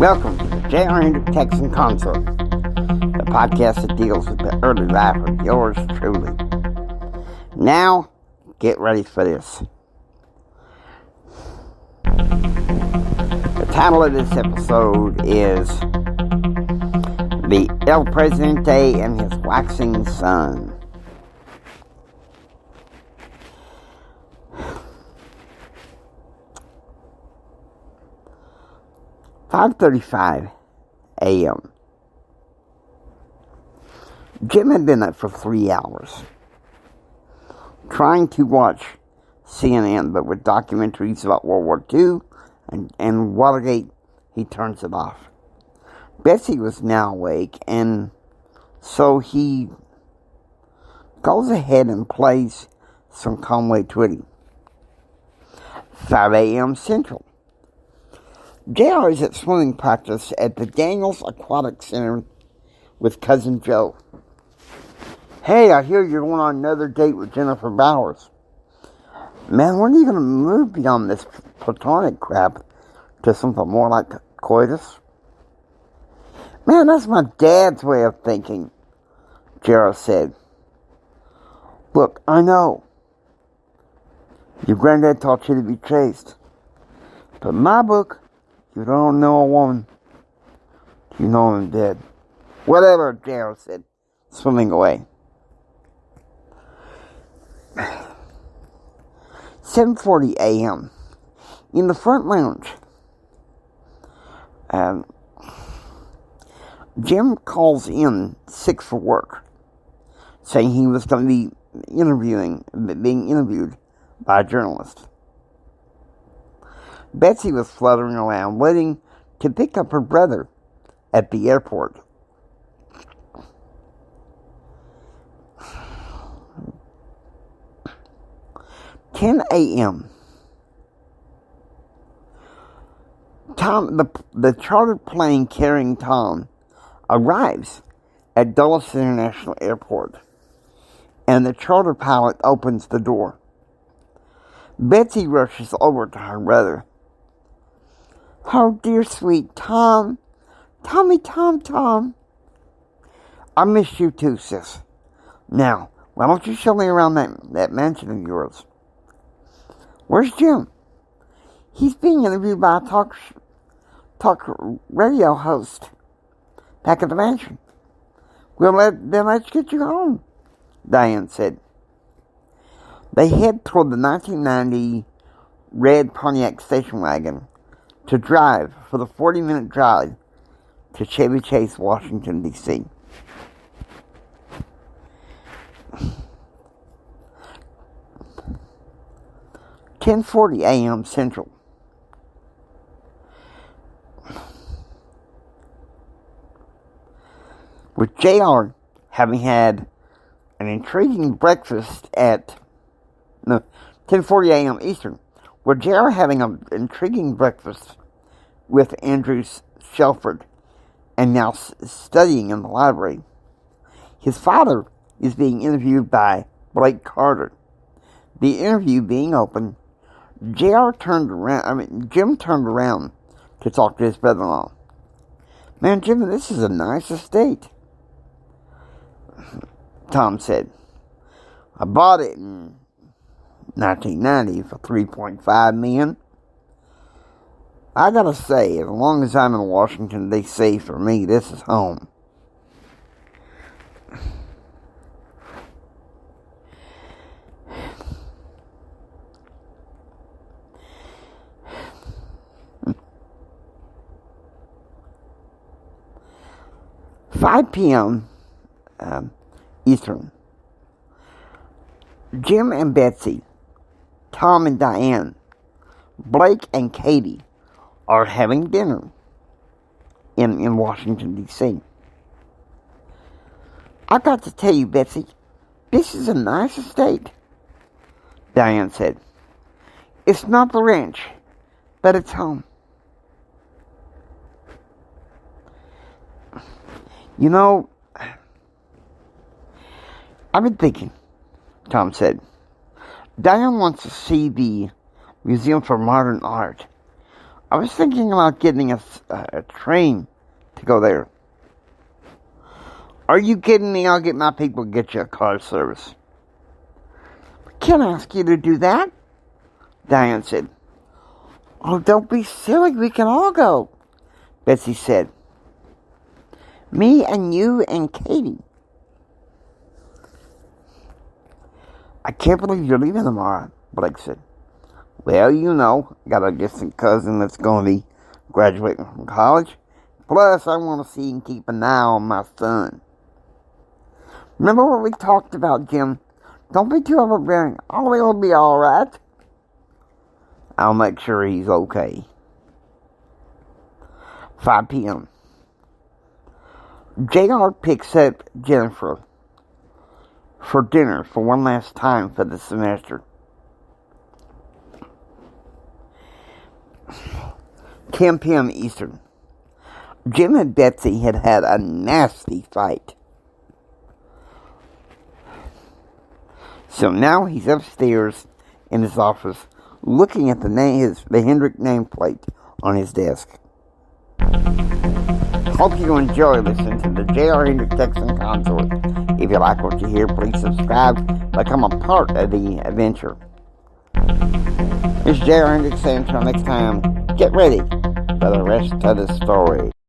Welcome to the J.R. Texan Consult, the podcast that deals with the early life of yours truly. Now, get ready for this. The title of this episode is The El Presidente and His Waxing Son. 5:35 a.m. Jim had been up for 3 hours, trying to watch CNN, but with documentaries about World War II and Watergate, he turns it off. Betsy was now awake, and so he goes ahead and plays some Conway Twitty. 5 a.m. Central. JR is at swimming practice at the Daniels Aquatic Center with Cousin Joe. Hey, I hear you're going on another date with Jennifer Bowers. Man, when are you going to move beyond this platonic crap to something more like coitus? Man, that's my dad's way of thinking, JR said. Look, I know. Your granddad taught you to be chaste. But in my book, you don't know a woman. You know him dead. Whatever, JR said, swimming away. 7:40 a.m. In the front lounge, Jim calls in sick for work, saying he was going to be being interviewed by a journalist. Betsy was fluttering around, waiting to pick up her brother at the airport. "10 a.m. Tom, the chartered plane carrying Tom, arrives at Dulles International Airport, and the charter pilot opens the door. Betsy rushes over to her brother. Oh, dear sweet Tom. Tommy, Tom. I miss you too, sis. Now, why don't you show me around that mansion of yours? Where's Jim? He's being interviewed by a talk radio host back at the mansion. Well, then let's get you home, Diane said. They head toward the 1990 red Pontiac station wagon to drive for the 40-minute drive to Chevy Chase, Washington, D.C. "10:40 a.m. Central. With JR having had an intriguing breakfast at 10:40 a.m. Eastern, with JR having an intriguing breakfast with Andrew Shelford and now studying in the library. His father is being interviewed by Blake Carter. The interview being open, Jim turned around to talk to his brother-in-law. Man, Jim, this is a nice estate, Tom said. I bought it in 1990 for $3.5 million. I gotta say, as long as I'm in Washington, D.C., for me, this is home. "5 p.m. Eastern. Jim and Betsy, Tom and Diane, Blake and Katie are having dinner in Washington, D.C. I got to tell you, Betsy, this is a nice estate, Diane said. It's not the ranch, but it's home. You know, I've been thinking, Tom said. Diane wants to see the Museum for Modern Art. I was thinking about getting a train to go there. Are you kidding me? I'll get my people to get you a car service. I can't ask you to do that, Diane said. Oh, don't be silly. We can all go, Betsy said. Me and you and Katie. I can't believe you're leaving tomorrow, Blake said. Well, you know, got a distant cousin that's going to be graduating from college. Plus, I want to see and keep an eye on my son. Remember what we talked about, Jim? Don't be too overbearing. Oh, he'll be all right. I'll make sure he's okay. 5 p.m. JR picks up Jennifer for dinner for one last time for the semester. 10 p.m. Eastern. Jim and Betsy had a nasty fight. So now he's upstairs in his office looking at the Hendrick nameplate on his desk. Hope you enjoy listening to the J.R. Hendrick Texan Consort. If you like what you hear, please subscribe, become a part of the adventure. It's J.R. Hendrick saying until next time, get ready for the rest of the story.